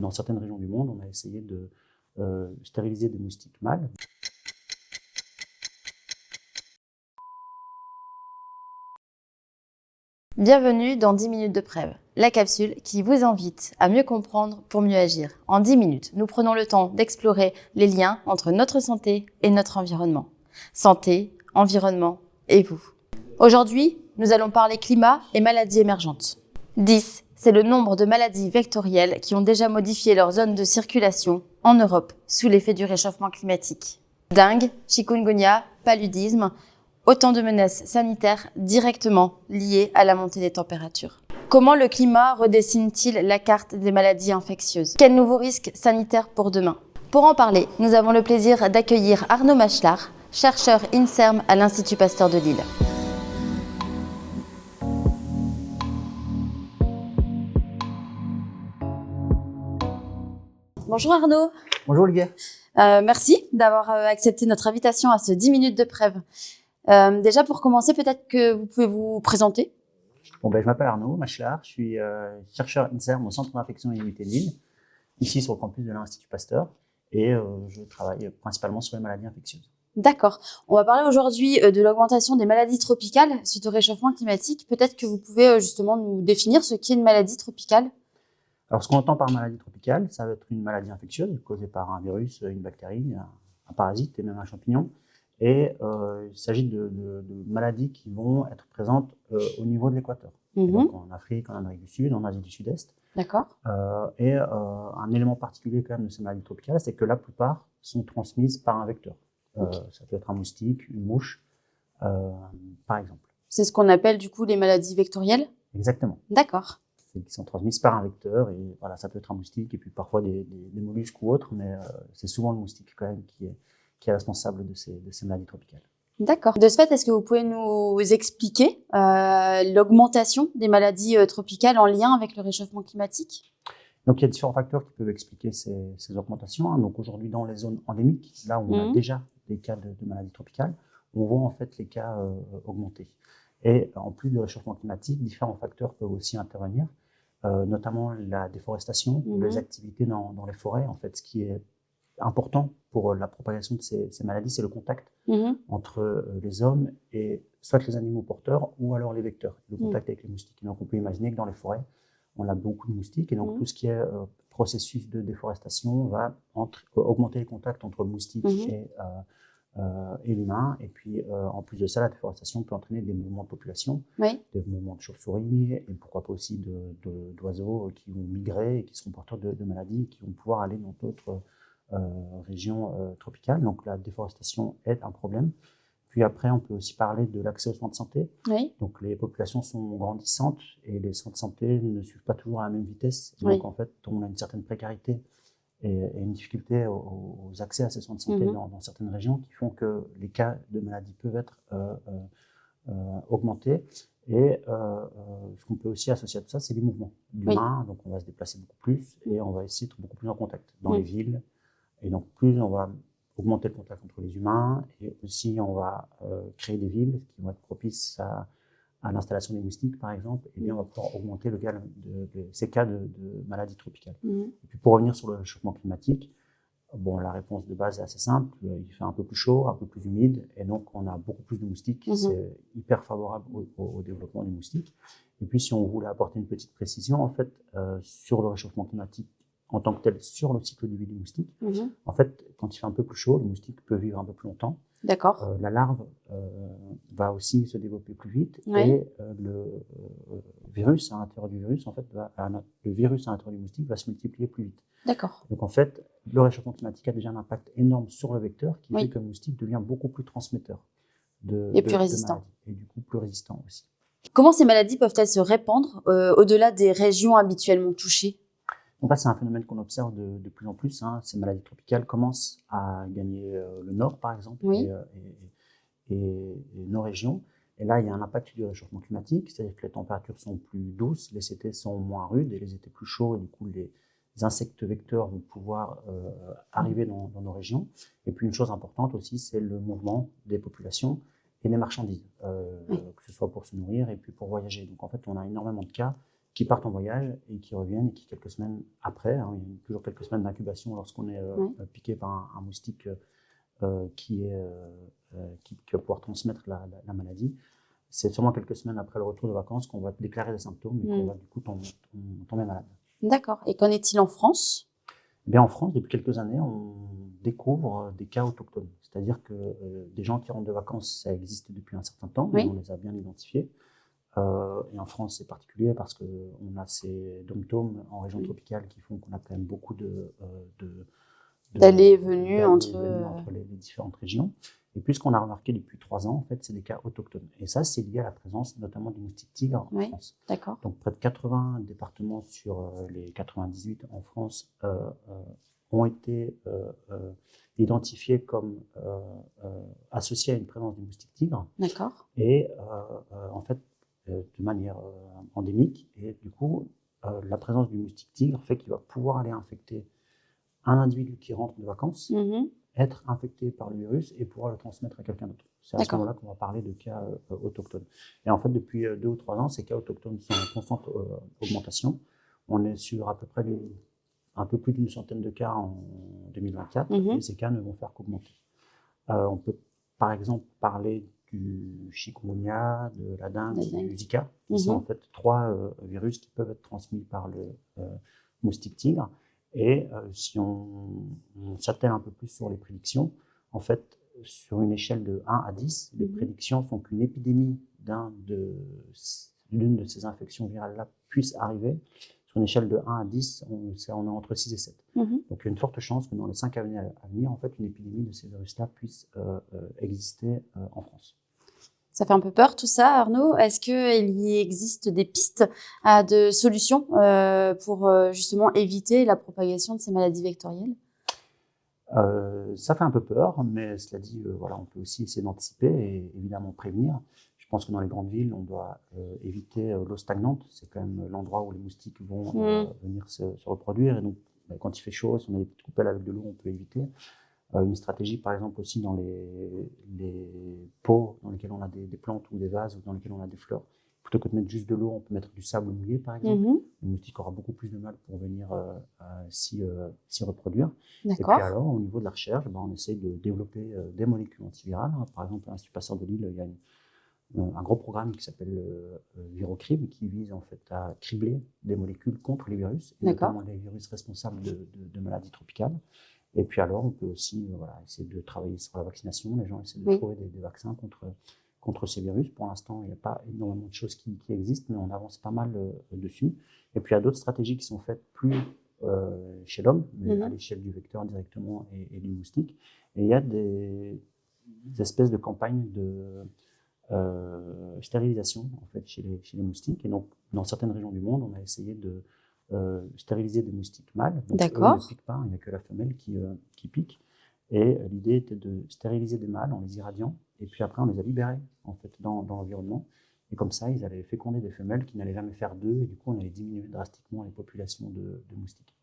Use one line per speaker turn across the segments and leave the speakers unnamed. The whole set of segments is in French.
Dans certaines régions du monde, on a essayé de stériliser des moustiques mâles.
Bienvenue dans 10 minutes de Prève, la capsule qui vous invite à mieux comprendre pour mieux agir. En 10 minutes, nous prenons le temps d'explorer les liens entre notre santé et notre environnement. Santé, environnement et vous. Aujourd'hui, nous allons parler climat et maladies émergentes. 10, c'est le nombre de maladies vectorielles qui ont déjà modifié leur zone de circulation en Europe sous l'effet du réchauffement climatique. Dengue, chikungunya, paludisme, autant de menaces sanitaires directement liées à la montée des températures. Comment le climat redessine-t-il la carte des maladies infectieuses? Quels nouveaux risques sanitaires pour demain? Pour en parler, nous avons le plaisir d'accueillir Arnaud Machelard, chercheur INSERM à l'Institut Pasteur de Lille. Bonjour Arnaud.
Bonjour Olivier.
Merci d'avoir accepté notre invitation à ce 10 minutes de Prève. Déjà pour commencer, peut-être que vous pouvez vous présenter.
Je m'appelle Arnaud Machelard, je suis chercheur INSERM au Centre d'infection et immunité de Lille, ici sur le campus de l'Institut Pasteur, et je travaille principalement sur les maladies infectieuses.
D'accord. On va parler aujourd'hui de l'augmentation des maladies tropicales suite au réchauffement climatique. Peut-être que vous pouvez justement nous définir ce qu'est une maladie tropicale.
Alors, ce qu'on entend par maladie tropicale, ça va être une maladie infectieuse causée par un virus, une bactérie, un parasite et même un champignon. Et il s'agit de maladies qui vont être présentes au niveau de l'équateur. Donc en Afrique, en Amérique du Sud, en Asie du Sud-Est.
D'accord.
Un élément particulier quand même de ces maladies tropicales, c'est que la plupart sont transmises par un vecteur. Ça peut être un moustique, une mouche, par exemple.
C'est ce qu'on appelle du coup les maladies vectorielles? Exactement. D'accord.
Qui sont transmises par un vecteur, et voilà, ça peut être un moustique, et puis parfois des mollusques ou autres, mais c'est souvent le moustique quand même qui est responsable de ces maladies tropicales.
D'accord. De ce fait, est-ce que vous pouvez nous expliquer l'augmentation des maladies tropicales en lien avec le réchauffement climatique?
Donc il y a différents facteurs qui peuvent expliquer ces augmentations. Donc aujourd'hui, dans les zones endémiques, là où on a déjà des cas de maladies tropicales, on voit en fait les cas augmenter. Et en plus du réchauffement climatique, différents facteurs peuvent aussi intervenir, notamment la déforestation, les activités dans les forêts. En fait, ce qui est important pour la propagation de ces maladies, c'est le contact entre les hommes et soit les animaux porteurs ou alors les vecteurs, le contact avec les moustiques. Donc on peut imaginer que dans les forêts, on a beaucoup de moustiques, et donc tout ce qui est processus de déforestation va augmenter les contacts entre le moustique et l'humain. Et puis, en plus de ça, la déforestation peut entraîner des mouvements de population, des mouvements de chauves-souris, et pourquoi pas aussi d'oiseaux qui vont migrer et qui seront porteurs de maladies et qui vont pouvoir aller dans d'autres régions tropicales. Donc, la déforestation est un problème. Puis après, on peut aussi parler de l'accès aux soins de santé. Donc, les populations sont grandissantes et les soins de santé ne suivent pas toujours à la même vitesse. Donc, en fait, on a une certaine précarité et une difficulté aux accès à ces soins de santé dans certaines régions, qui font que les cas de maladies peuvent être augmentés. Et ce qu'on peut aussi associer à tout ça, c'est les mouvements d'humains. Donc on va se déplacer beaucoup plus et on va essayer d'être beaucoup plus en contact dans les villes. Et donc plus on va augmenter le contact entre les humains, et aussi on va créer des villes qui vont être propices à l'installation des moustiques, par exemple, et bien on va pouvoir augmenter ces cas de maladies tropicales. Et puis pour revenir sur le réchauffement climatique, la réponse de base est assez simple. Il fait un peu plus chaud, un peu plus humide, et donc on a beaucoup plus de moustiques. C'est hyper favorable au développement des moustiques. Et puis si on voulait apporter une petite précision, en fait, sur le réchauffement climatique en tant que tel, sur le cycle de vie du moustique, en fait, quand il fait un peu plus chaud, le moustique peut vivre un peu plus longtemps.
D'accord.
La larve va aussi se développer plus vite, et le virus à l'intérieur du virus, en fait, le virus à l'intérieur du moustique va se multiplier plus vite.
D'accord.
Donc en fait, le réchauffement climatique a déjà un impact énorme sur le vecteur, qui fait que le moustique devient beaucoup plus transmetteur
et plus résistant.
Et du coup plus résistant aussi.
Comment ces maladies peuvent-elles se répandre au-delà des régions habituellement touchées?
Donc là, c'est un phénomène qu'on observe de plus en plus. Ces maladies tropicales commencent à gagner le nord, par exemple, et nos régions. Et là, il y a un impact du réchauffement climatique, c'est-à-dire que les températures sont plus douces, les étés sont moins rudes et les étés plus chauds, et du coup, les insectes vecteurs vont pouvoir arriver dans nos régions. Et puis, une chose importante aussi, c'est le mouvement des populations et des marchandises, que ce soit pour se nourrir et puis pour voyager. Donc, en fait, on a énormément de cas qui partent en voyage et qui reviennent et qui, quelques semaines après, hein, il y a toujours quelques semaines d'incubation lorsqu'on est piqué par un moustique qui va pouvoir transmettre la maladie. C'est seulement quelques semaines après le retour de vacances qu'on va déclarer des symptômes et qu'on va du coup tomber malade.
D'accord. Et qu'en est-il en France?
Eh bien, en France, depuis quelques années, on découvre des cas autochtones. C'est-à-dire que des gens qui rentrent de vacances, ça existe depuis un certain temps, mais on les a bien identifiés. Et en France, c'est particulier parce qu'on a ces dom-toms en région tropicale qui font qu'on a quand même beaucoup
d'allées et venues entre
les différentes régions. Et puis, ce qu'on a remarqué depuis 3 ans, en fait, c'est des cas autochtones. Et ça, c'est lié à la présence notamment du moustique tigre en France.
D'accord.
Donc, près de 80 départements sur les 98 en France ont été identifiés comme associés à une présence du moustique tigre.
D'accord.
Et en fait, de manière endémique. Et du coup, la présence du moustique tigre fait qu'il va pouvoir aller infecter un individu qui rentre de vacances, être infecté par le virus et pouvoir le transmettre à quelqu'un d'autre. C'est à ce moment-là qu'on va parler de cas autochtones. Et en fait, depuis 2 ou 3 ans, ces cas autochtones sont en constante augmentation. On est sur à peu près un peu plus d'une centaine de cas en 2024 et ces cas ne vont faire qu'augmenter. On peut par exemple parler du chikungunya, de la dengue, du Zika, qui sont en fait 3 virus qui peuvent être transmis par le moustique tigre. Et si on s'attelle un peu plus sur les prédictions, en fait, sur une échelle de 1 à 10, les prédictions sont qu'une épidémie l'une de ces infections virales-là puisse arriver. Sur une échelle de 1 à 10, on est entre 6 et 7. Donc, il y a une forte chance que dans les 5 années à venir, en fait, une épidémie de ces virus-là puisse exister en France.
Ça fait un peu peur tout ça, Arnaud. Est-ce qu'il y existe des pistes de solutions pour justement éviter la propagation de ces maladies vectorielles?
Ça fait un peu peur, mais cela dit, voilà, on peut aussi essayer d'anticiper et évidemment prévenir. Je pense que dans les grandes villes, on doit éviter l'eau stagnante. C'est quand même l'endroit où les moustiques vont venir se reproduire. Et donc, quand il fait chaud, si on a des petites coupelles avec de l'eau, on peut éviter. Une stratégie, par exemple, aussi dans les pots dans lesquels on a des plantes ou des vases ou dans lesquels on a des fleurs. Plutôt que de mettre juste de l'eau, on peut mettre du sable mouillé, par exemple. Le moustique aura beaucoup plus de mal pour venir s'y reproduire. Et puis alors, au niveau de la recherche, on essaie de développer des molécules antivirales. Par exemple, à l'Institut Pasteur de Lille, il y a un gros programme qui s'appelle Virocrib, qui vise en fait à cribler des molécules contre les virus, et notamment les virus responsables de maladies tropicales. Et puis alors, on peut aussi essayer de travailler sur la vaccination. Les gens essaient de trouver des vaccins contre ces virus. Pour l'instant, il n'y a pas énormément de choses qui existent, mais on avance pas mal dessus. Et puis, il y a d'autres stratégies qui sont faites plus chez l'homme, mais à l'échelle du vecteur directement et du moustique. Et il y a des espèces de campagnes de stérilisation en fait, chez les moustiques. Et donc, dans certaines régions du monde, on a essayé de stériliser des moustiques mâles. Donc, eux ne piquent pas, il n'y a que la femelle qui pique. Et l'idée était de stériliser des mâles en les irradiant, et puis après on les a libérés en fait, dans l'environnement. Et comme ça, ils allaient féconder des femelles qui n'allaient jamais faire d'œufs, et du coup on allait diminuer drastiquement les populations de moustiques.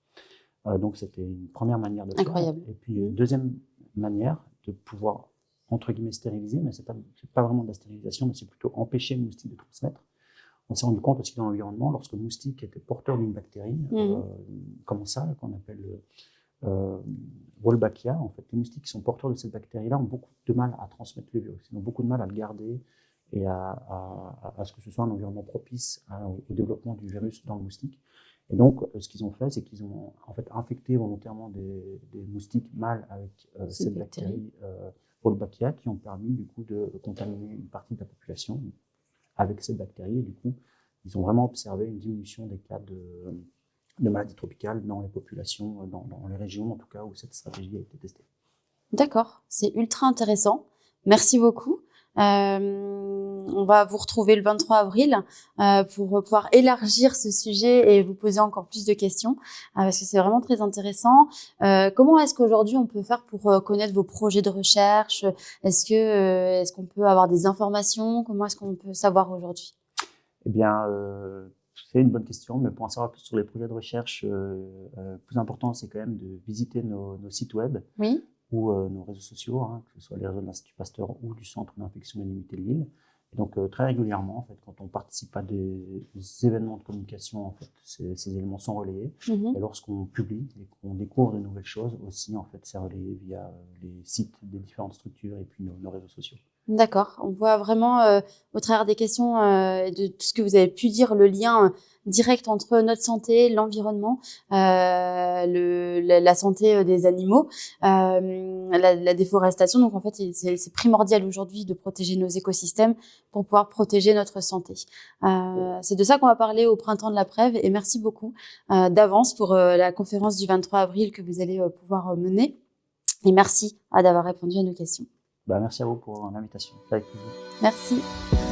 Donc c'était une première manière de faire.
Incroyable.
Et puis une deuxième manière de pouvoir, entre guillemets, stériliser, mais c'est pas vraiment de la stérilisation, mais c'est plutôt empêcher le moustique de transmettre. On s'est rendu compte aussi dans l'environnement, lorsque le moustique était porteur d'une bactérie, commensale, qu'on appelle Wolbachia, en fait, les moustiques qui sont porteurs de cette bactérie-là ont beaucoup de mal à transmettre le virus. Ils ont beaucoup de mal à le garder et à ce que ce soit un environnement propice au développement du virus dans le moustique. Et donc, ce qu'ils ont fait, c'est qu'ils ont en fait infecté volontairement des moustiques mâles avec cette bactérie Wolbachia, qui ont permis du coup de contaminer une partie de la population avec cette bactérie. Et du coup, ils ont vraiment observé une diminution des cas de maladies tropicales dans les populations, dans les régions en tout cas où cette stratégie a été testée.
D'accord, c'est ultra intéressant. Merci beaucoup. On va vous retrouver le 23 avril pour pouvoir élargir ce sujet et vous poser encore plus de questions parce que c'est vraiment très intéressant. Comment est-ce qu'aujourd'hui on peut faire pour connaître vos projets de recherche? Est-ce qu'on peut avoir des informations? Comment est-ce qu'on peut savoir aujourd'hui?
Eh bien, c'est une bonne question, mais pour en savoir plus sur les projets de recherche, le plus important, c'est quand même de visiter nos sites web ou nos réseaux sociaux, que ce soit les réseaux de l'Institut Pasteur ou du Centre d'infection et d'immunité de Lille. Donc très régulièrement, en fait, quand on participe à des événements de communication, en fait, ces éléments sont relayés. Et lorsqu'on publie et qu'on découvre de nouvelles choses aussi, en fait, c'est relayé via les sites des différentes structures et puis nos réseaux sociaux.
D'accord. On voit vraiment, au travers des questions et de tout ce que vous avez pu dire, le lien direct entre notre santé, l'environnement, la santé des animaux, la déforestation. Donc en fait, c'est primordial aujourd'hui de protéger nos écosystèmes pour pouvoir protéger notre santé. C'est de ça qu'on va parler au printemps de la Prève. Et merci beaucoup d'avance pour la conférence du 23 avril que vous allez pouvoir mener. Et merci d'avoir répondu à nos questions.
Merci à vous pour l'invitation. Avec plaisir.
Merci.